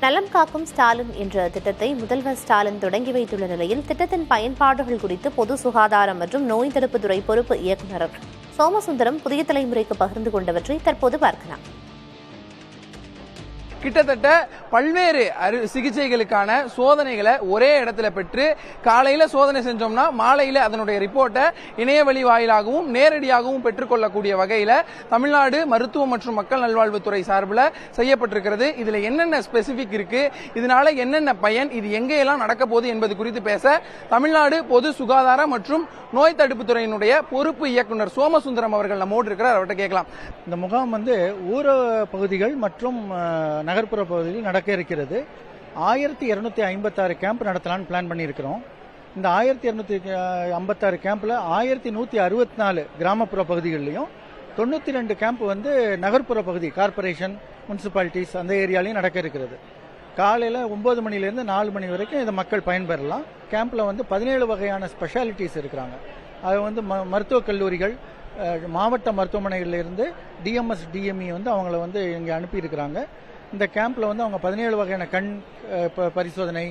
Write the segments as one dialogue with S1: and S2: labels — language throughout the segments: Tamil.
S1: நலம் காக்கும் ஸ்டாலின் என்ற திட்டத்தை முதல்வர் ஸ்டாலின் தொடங்கி வைத்துள்ள நிலையில் திட்டத்தின் பயன்பாடுகள் குறித்து பொது சுகாதாரம் மற்றும் நோய் தடுப்பு துறை பொறுப்பு இயக்குநர் சோமசுந்தரம் புதிய தலைமுறைக்கு பகிர்ந்து கொண்டவற்றை தற்போது பார்க்கலாம்.
S2: கிட்டத்தட்ட பல்வேறு சிகிச்சைகளுக்கான சோதனைகளை ஒரே இடத்துல பெற்று காலையில சோதனை செஞ்சோம்னா மாலையில அதனுடைய ரிப்போர்ட்டை இணையவழி வாயிலாகவும் நேரடியாகவும் பெற்றுக்கொள்ளக்கூடிய வகையில தமிழ்நாடு மருத்துவ மற்றும் மக்கள் நல்வாழ்வுத்துறை சார்பில் செய்யப்பட்டிருக்கிறது. இதுல என்னென்ன ஸ்பெசிபிக் இருக்கு, இதனால என்னென்ன பயன், இது எங்கெல்லாம் நடக்க போகுது என்பது குறித்து பேச தமிழ்நாடு பொது சுகாதாரம் மற்றும் நோய் தடுப்பு துறையினுடைய பொறுப்பு இயக்குநர் சோமசுந்தரம் அவர்கள் நம்மோடு இருக்கிறார். அவர்கிட்ட கேட்கலாம்.
S3: இந்த முகாம் ஊர பகுதிகள் மற்றும் நகர்ப்புற பகுதியில் நடக்க இருக்கிறது. 1256 கேம்ப் நடத்தலாம்னு பிளான் பண்ணியிருக்கிறோம். இந்த 1256 கேம்ப்ல 1164 கிராமப்புற பகுதிகளிலையும் 92 கேம்ப் நகர்ப்புற பகுதி கார்பரேஷன் முனிசிபாலிட்டிஸ் அந்த ஏரியாலையும் நடக்க இருக்கிறது. காலையில் 9 மணிலேருந்து 4 மணி வரைக்கும் இதை மக்கள் பயன்பெறலாம். கேம்ப்ல 17 வகையான ஸ்பெஷாலிட்டிஸ் இருக்கிறாங்க. அது மருத்துவக் கல்லூரிகள், மாவட்ட மருத்துவமனைகளிலிருந்து டிஎம்எஸ் டிஎம்இ அவங்கள இங்கே அனுப்பியிருக்கிறாங்க. இந்த கேம்ப்ல அவங்க 17 வகையான கண் பரிசோதனை,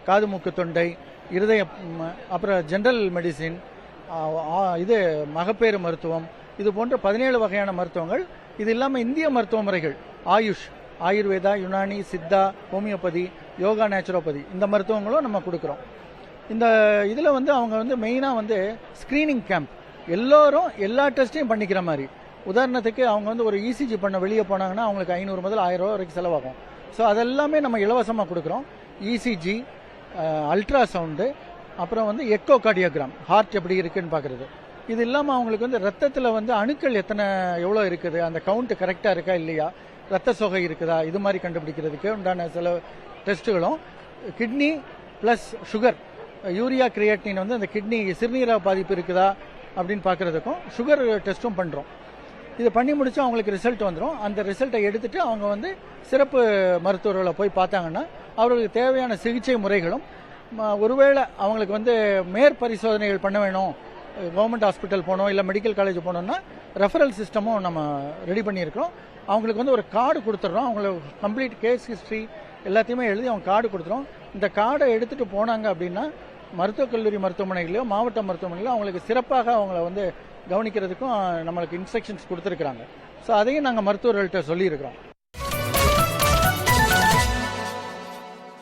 S3: காது மூக்கு தொண்டை, இருதயம், அப்புறம் ஜெனரல் மெடிசின், இது மகப்பேறு மருத்துவம், இது போன்ற 17 வகையான மருத்துவங்கள். இது இல்லாமல் இந்திய மருத்துவ முறைகள், ஆயுர்வேதா, யுனானி, சித்தா, ஹோமியோபதி, யோகா, நேச்சுரோபதி, இந்த மருத்துவங்களும் நம்ம கொடுக்குறோம். இந்த இதில் அவங்க மெயினாக ஸ்கிரீனிங் கேம்ப், எல்லோரும் எல்லா டெஸ்ட்டையும் பண்ணிக்கிற மாதிரி. உதாரணத்துக்கு அவங்க ஒரு இசிஜி பண்ண வெளியே போனாங்கன்னா அவங்களுக்கு 500 முதல் 1000 ரூபா வரைக்கும் செலவாகும். ஸோ அதெல்லாமே நம்ம இலவசமாக கொடுக்குறோம். இசிஜி, அல்ட்ராசவுண்டு, அப்புறம் எக்கோ கார்டியோகிராம், ஹார்ட் எப்படி இருக்குன்னு பார்க்குறது. இது இல்லாமல் அவங்களுக்கு ரத்தத்தில் அணுக்கள் எவ்வளோ இருக்குது, அந்த கவுண்ட் கரெக்டாக இருக்கா இல்லையா, ரத்த சோகை இருக்குதா, இது மாதிரி கண்டுபிடிக்கிறதுக்கு உண்டான சில டெஸ்ட்டுகளும், kidney plus sugar, urea creatinine அந்த கிட்னி சிறுநீரக பாதிப்பு இருக்குதா அப்படின்னு பார்க்குறதுக்கும் சுகர் டெஸ்ட்டும் பண்ணுறோம். இதை பண்ணி முடிச்சு அவங்களுக்கு ரிசல்ட் வந்துடும். அந்த ரிசல்ட்டை எடுத்துட்டு அவங்க சிறப்பு மருத்துவர்களை போய் பார்த்தாங்கன்னா அவர்களுக்கு தேவையான சிகிச்சை முறைகளும், ஒருவேளை அவங்களுக்கு மேற்பரிசோதனைகள் பண்ண வேணும், கவர்மெண்ட் ஹாஸ்பிட்டல் போகணும், இல்லை மெடிக்கல் காலேஜ் போகணும்னா ரெஃபரல் சிஸ்டமும் நம்ம ரெடி பண்ணியிருக்கிறோம். அவங்களுக்கு ஒரு கார்டு கொடுத்துட்றோம். அவங்களுக்கு கம்ப்ளீட் கேஸ் ஹிஸ்ட்ரி எல்லாத்தையுமே எழுதி அவங்க கார்டு கொடுத்துரும். இந்த கார்டை எடுத்துட்டு போனாங்க அப்படின்னா மருத்துவக் கல்லூரி மருத்துவமனைகளையோ மாவட்ட மருத்துவமனையிலோ அவங்களுக்கு சிறப்பாக அவங்கள கவனிக்கிறதுக்கும் நம்மளுக்கு இன்ஸ்ட்ரக்ஷன்ஸ் கொடுத்துருக்குறாங்க. ஸோ அதையும் நாங்கள் மருத்துவர்கள்ட்ட சொல்லியிருக்கிறோம்.